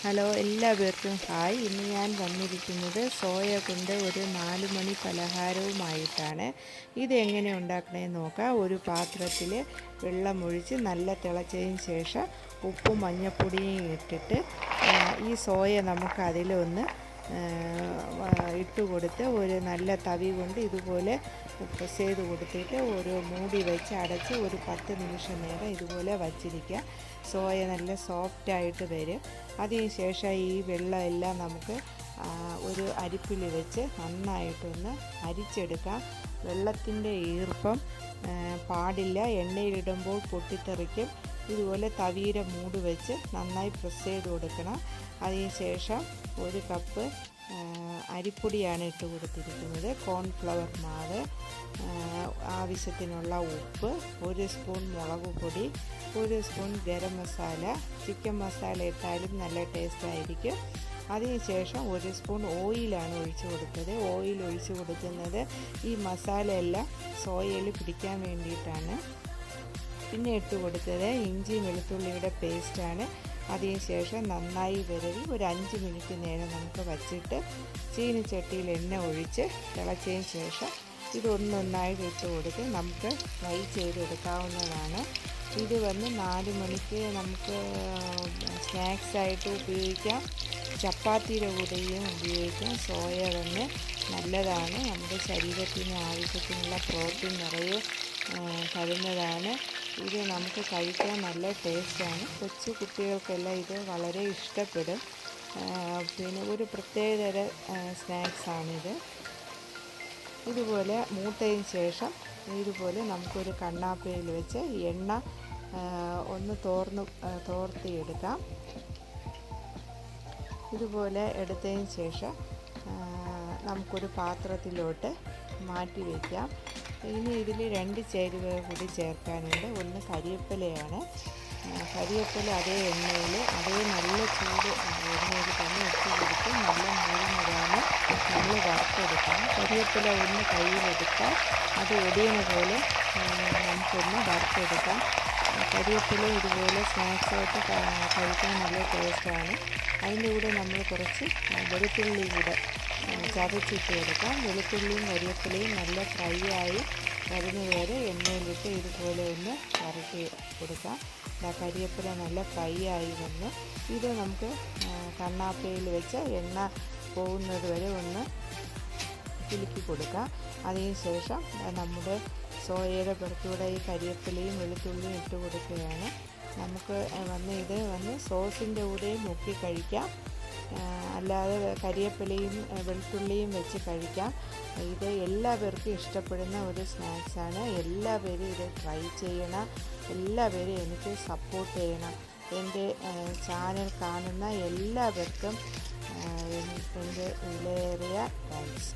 Hello, എല്ലാവർക്കും hi. ഇന്ന് ഞാൻ വന്നിരിക്കുന്നത് സോയ കൊണ്ട് ഒരു 4 മണി പലഹാരവുമായിട്ടാണ്. ഇതെങ്ങനെ ഉണ്ടാക്കണമെന്ന് നോക്കാം. ഒരു പാത്രത്തിൽ വെള്ളമൊഴിച്ച് നല്ല തിളച്ചതിന് ശേഷം ഉപ്പും മഞ്ഞൾപ്പൊടിയും ഇട്ടിട്ട് ഈ സോയ നമുക്ക് അതിലൊന്ന് ഇട്ട് കൊടുത്ത് ഒരു നല്ല തവി കൊണ്ട് ഇതുപോലെ പ്രസ് ചെയ്ത് കൊടുത്തിട്ട് ഒരു മൂടി വെച്ച് അടച്ച് ഒരു 10 നിമിഷം നേരം ഇതുപോലെ വച്ചിരിക്കുക. സോയ നല്ല സോഫ്റ്റായിട്ട് വരും. അതിനുശേഷം ഈ വെള്ളം എല്ലാം നമുക്ക് ഒരു അരിപ്പിൽ വെച്ച് നന്നായിട്ടൊന്ന് അരിച്ചെടുക്കാം. വെള്ളത്തിൻ്റെ ഈർപ്പം പാടില്ല, എണ്ണയിലിടുമ്പോൾ പൊട്ടിത്തെറിക്കും. ഇതുപോലെ തവിയുടെ മൂട് വെച്ച് നന്നായി പ്രസ് ചെയ്ത് കൊടുക്കണം. അതിനുശേഷം ഒരു കപ്പ് അരിപ്പൊടിയാണ് ഇട്ട് കൊടുത്തിരിക്കുന്നത്, കോൺഫ്ലവർ മാവ്, ആവശ്യത്തിനുള്ള ഉപ്പ്, 1 സ്പൂൺ മുളക് പൊടി, 1 സ്പൂൺ ഗരം മസാല, ചിക്കൻ മസാല ഇട്ടാലും നല്ല ടേസ്റ്റ് ആയിരിക്കും. അതിനുശേഷം 1 സ്പൂൺ ഓയിലാണ് ഒഴിച്ചു കൊടുത്തത്. ഓയിൽ ഒഴിച്ചു കൊടുക്കുന്നത് ഈ മസാല എല്ലാം സോയയിൽ പിടിക്കാൻ വേണ്ടിയിട്ടാണ്. പിന്നെ ഇട്ട് കൊടുത്തത് ഇഞ്ചി വെളുത്തുള്ളിയുടെ പേസ്റ്റാണ്. അതിനുശേഷം നന്നായി വിരവി ഒരു 5 മിനിറ്റ് നേരം നമുക്ക് വച്ചിട്ട് ചീനിച്ചട്ടിയിൽ എണ്ണ ഒഴിച്ച് തിളച്ചതിന് ശേഷം ഇതൊന്നൊന്നായി ഇട്ട് കൊടുത്ത് നമുക്ക് ഫ്രൈ ചെയ്തെടുക്കാവുന്നതാണ്. ഇത് 4 മണിക്ക് നമുക്ക് സ്നാക്സായിട്ട് ഉപയോഗിക്കാം, ചപ്പാത്തിയുടെ കൂടെയും ഉപയോഗിക്കാം. സോയ നല്ലതാണ്, നമ്മുടെ ശരീരത്തിന് ആവശ്യത്തിനുള്ള പ്രോട്ടീൻ നിറയെ തരുന്നതാണ്. ഇത് നമുക്ക് കഴിക്കാൻ നല്ല ടേസ്റ്റാണ്. കൊച്ചു കുട്ടികൾക്കെല്ലാം ഇത് വളരെ ഇഷ്ടപ്പെടും. പിന്നെ ഒരു പ്രത്യേകതര സ്നാക്സാണിത്. ഇതുപോലെ മൂത്തതിന് ശേഷം ഇതുപോലെ നമുക്കൊരു കണ്ണാപ്പയിൽ വെച്ച് എണ്ണ ഒന്ന് തോർത്തിയെടുക്കാം. ഇതുപോലെ എടുത്തതിന് ശേഷം നമുക്കൊരു പാത്രത്തിലോട്ട് മാറ്റി വയ്ക്കാം. ഇനി ഇതിൽ 2 ചേരുവകൾ കൂടി ചേർക്കാനുണ്ട്. ഒന്ന് കരിവേപ്പിലയാണ്. കരിവേപ്പില അതേ എണ്ണയിൽ, അതേ നല്ല ചൂട് എണ്ണയിൽ തന്നെ ഇട്ട് കൊടുത്ത് നല്ല മുരിഞ്ഞിടാന് നമ്മൾ വറുത്തെടുക്കണം. കരിവേപ്പില ഒന്ന് കയ്യിലെടുത്താൽ അത് ഒടിയണ പോലെ നമുക്കൊന്ന് വറുത്തെടുക്കാം. കരിവേപ്പില ഇതുപോലെ സ്നാക്സായിട്ട് കഴിക്കാൻ നല്ല ടേസ്റ്റാണ്. അതിൻ്റെ കൂടെ നമ്മൾ കുറച്ച് വെളുത്തുള്ളി കൂടെ ചതച്ചിട്ട് കൊടുക്കാം. വെളുത്തുള്ളിയും കരിവേപ്പിലയും നല്ല ഫ്രൈ ആയി വരുന്നത് വരെ എണ്ണയിലിട്ട് ഇതുപോലെ ഒന്ന് വരട്ടി കൊടുക്കാം. കരിവേപ്പില നല്ല ഫ്രൈ ആയി വന്ന് ഇത് നമുക്ക് കണ്ണാപ്പയിൽ വെച്ച് എണ്ണ പോകുന്നത് വരെ ഒന്ന് കുലുക്കി കൊടുക്കാം. അതിനുശേഷം നമ്മുടെ സോയയുടെ പുറത്തൂടെ ഈ കരിവേപ്പിലയും വെളുത്തുള്ളിയും ഇട്ട് കൊടുക്കുകയാണ്. നമുക്ക് ഇത് സോസിൻ്റെ കൂടെയും മുക്കി കഴിക്കാം, അല്ലാതെ കരിവേപ്പിലയും വെളുത്തുള്ളിയും വെച്ച് കഴിക്കാം. ഇത് എല്ലാവർക്കും ഇഷ്ടപ്പെടുന്ന ഒരു സ്നാക്സാണ്. എല്ലാവരും ഇത് ട്രൈ ചെയ്യണം. എല്ലാവരും എനിക്ക് സപ്പോർട്ട് ചെയ്യണം. എൻ്റെ ചാനൽ കാണുന്ന എല്ലാവർക്കും എൻ്റെ വിലയേറിയ താങ്ക്സ്.